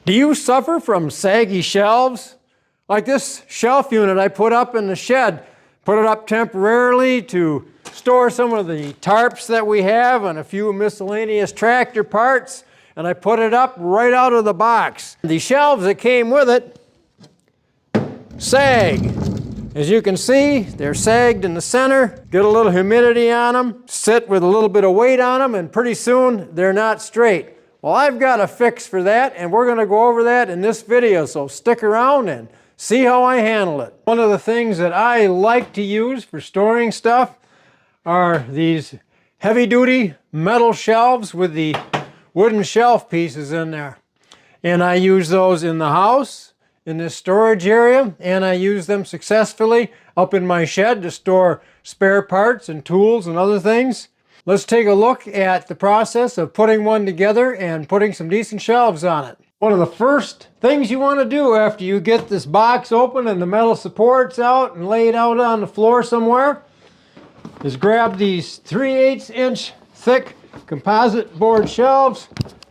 Do you suffer from saggy shelves? Like this shelf unit I put up in the shed, put it up temporarily to store some of the tarps that we have and a few miscellaneous tractor parts, and I put it up right out of the box. The shelves that came with it sag. As you can see, they're sagged in the center, get a little humidity on them, sit with a little bit of weight on them, and pretty soon they're not straight. Well, I've got a fix for that, and we're going to go over that in this video, so stick around and see how I handle it. One of the things that I like to use for storing stuff are these heavy-duty metal shelves with the wooden shelf pieces in there. And I use those in the house, in this storage area, and I use them successfully up in my shed to store spare parts and tools and other things. Let's take a look at the process of putting one together and putting some decent shelves on it. One of the first things you want to do after you get this box open and the metal supports out and lay it out on the floor somewhere is grab these 3/8 inch thick composite board shelves,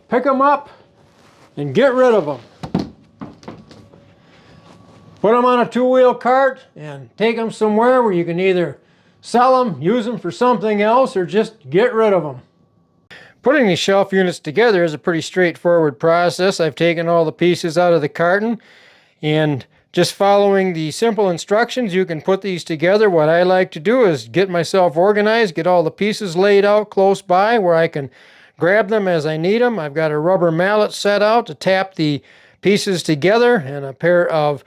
pick them up, and get rid of them. Put them on a two-wheel cart and take them somewhere where you can either sell them, use them for something else, or just get rid of them. Putting these shelf units together is a pretty straightforward process. I've taken all the pieces out of the carton, and just following the simple instructions, you can put these together. What I like to do is get myself organized, get all the pieces laid out close by where I can grab them as I need them. I've got a rubber mallet set out to tap the pieces together and a pair of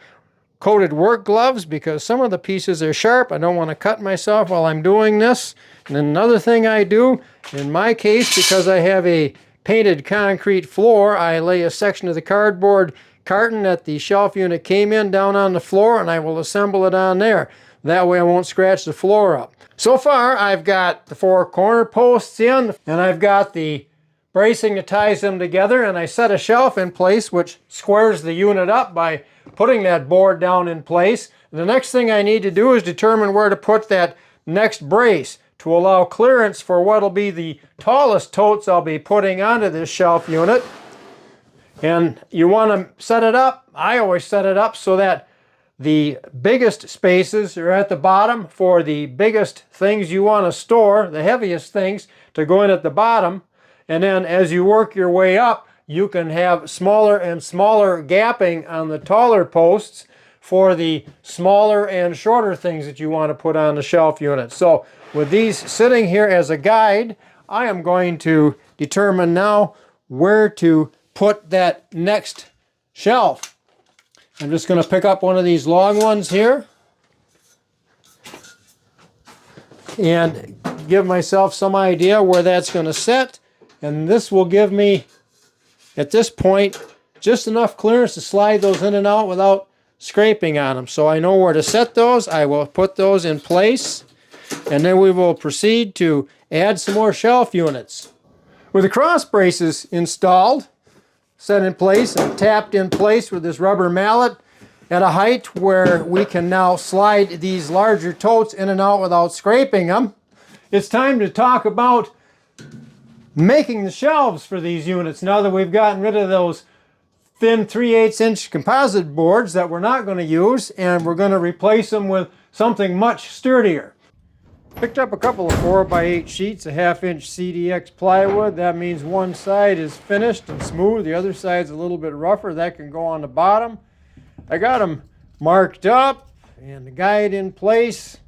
coated work gloves because some of the pieces are sharp. I don't want to cut myself while I'm doing this. And another thing I do, in my case, because I have a painted concrete floor, I lay a section of the cardboard carton that the shelf unit came in down on the floor, and I will assemble it on there. That way I won't scratch the floor up. So far, I've got the 4 corner posts in, and I've got the bracing that ties them together, and I set a shelf in place which squares the unit up by putting that board down in place. The next thing I need to do is determine where to put that next brace to allow clearance for what will be the tallest totes I'll be putting onto this shelf unit. And you want to set it up, I always set it up so that the biggest spaces are at the bottom for the biggest things you want to store, the heaviest things to go in at the bottom. And then as you work your way up, you can have smaller and smaller gapping on the taller posts for the smaller and shorter things that you want to put on the shelf unit. So with these sitting here as a guide, I am going to determine now where to put that next shelf. I'm just going to pick up one of these long ones here and give myself some idea where that's going to sit. And this will give me, at this point, just enough clearance to slide those in and out without scraping on them. So I know where to set those. I will put those in place, and then we will proceed to add some more shelf units. With the cross braces installed, set in place and tapped in place with this rubber mallet at a height where we can now slide these larger totes in and out without scraping them, it's time to talk about making the shelves for these units. Now that we've gotten rid of those thin 3/8 inch composite boards that we're not going to use, and we're going to replace them with something much sturdier. Picked up a couple of 4x8 sheets, a 1/2 inch CDX plywood. That means one side is finished and smooth, the other side's a little bit rougher. That can go on the bottom. I got them marked up and the guide in place.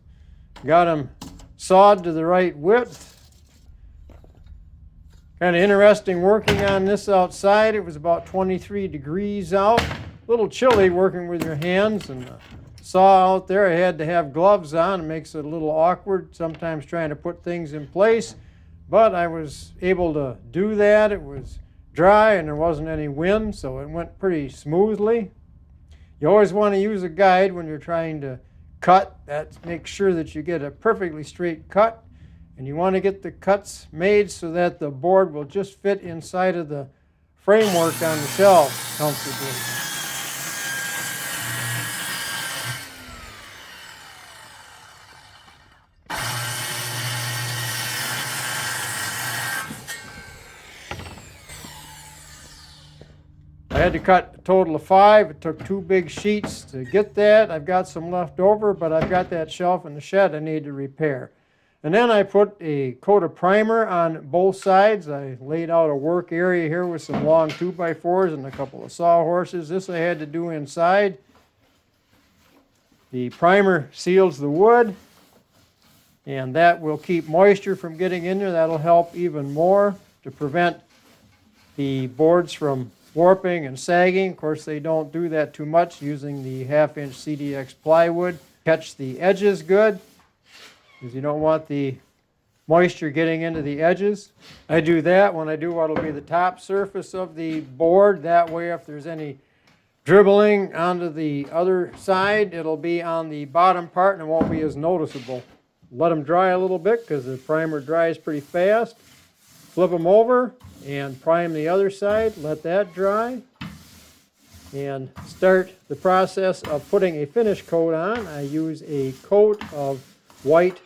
Got them sawed to the right width. Kind of interesting working on this outside. It was about 23 degrees out. A little chilly working with your hands, and the saw out there, I had to have gloves on. It makes it a little awkward sometimes trying to put things in place, but I was able to do that. It was dry and there wasn't any wind, so it went pretty smoothly. You always want to use a guide when you're trying to cut. That makes sure that you get a perfectly straight cut. And you want to get the cuts made so that the board will just fit inside of the framework on the shelf comfortably. I had to cut a total of 5. It took 2 big sheets to get that. I've got some left over, but I've got that shelf in the shed I need to repair. And then I put a coat of primer on both sides. I laid out a work area here with some long 2x4s and a couple of sawhorses. This I had to do inside. The primer seals the wood, and that will keep moisture from getting in there. That'll help even more to prevent the boards from warping and sagging. Of course, they don't do that too much using the 1/2-inch CDX plywood. Catch the edges good, because you don't want the moisture getting into the edges. I do that when I do what will be the top surface of the board. That way, if there's any dribbling onto the other side, it'll be on the bottom part and it won't be as noticeable. Let them dry a little bit because the primer dries pretty fast. Flip them over and prime the other side. Let that dry. And start the process of putting a finish coat on. I use a coat of white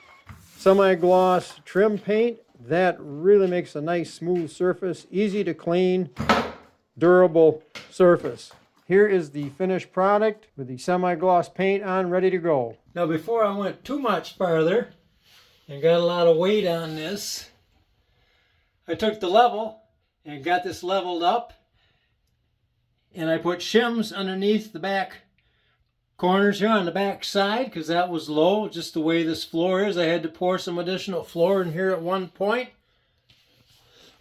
semi-gloss trim paint. That really makes a nice smooth surface, easy to clean, durable surface. Here is the finished product with the semi-gloss paint on, ready to go. Now before I went too much farther and got a lot of weight on this, I took the level and got this leveled up, and I put shims underneath the back corners here on the back side because that was low, just the way this floor is. I had to pour some additional floor in here at one point.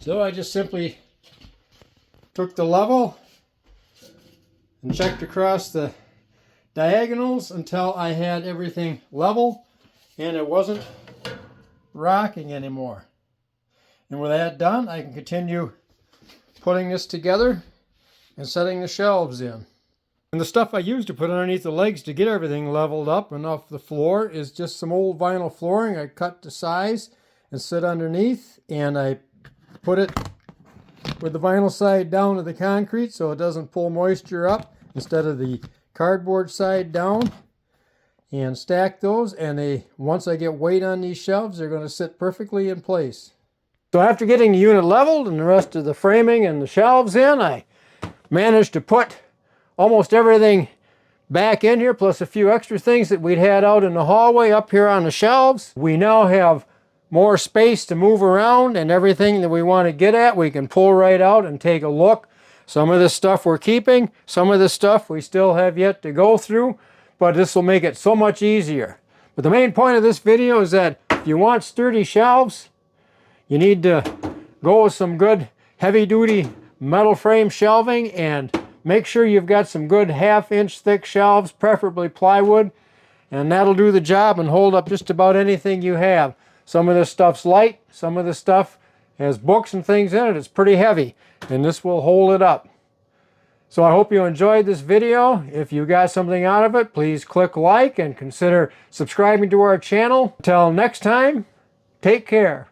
So I just simply took the level and checked across the diagonals until I had everything level and it wasn't rocking anymore. And with that done, I can continue putting this together and setting the shelves in. And the stuff I used to put underneath the legs to get everything leveled up and off the floor is just some old vinyl flooring I cut to size and set underneath, and I put it with the vinyl side down to the concrete so it doesn't pull moisture up instead of the cardboard side down, and stack those, and once I get weight on these shelves, they're going to sit perfectly in place. So after getting the unit leveled and the rest of the framing and the shelves in, I managed to put almost everything back in here, plus a few extra things that we'd had out in the hallway up here on the shelves. We now have more space to move around, and everything that we want to get at, we can pull right out and take a look. Some of this stuff we're keeping, some of this stuff we still have yet to go through, but this will make it so much easier. But the main point of this video is that if you want sturdy shelves, you need to go with some good heavy-duty metal frame shelving, and make sure you've got some good 1/2-inch thick shelves, preferably plywood, and that'll do the job and hold up just about anything you have. Some of this stuff's light, some of this stuff has books and things in it. It's pretty heavy, and this will hold it up. So I hope you enjoyed this video. If you got something out of it, please click like and consider subscribing to our channel. Until next time, take care.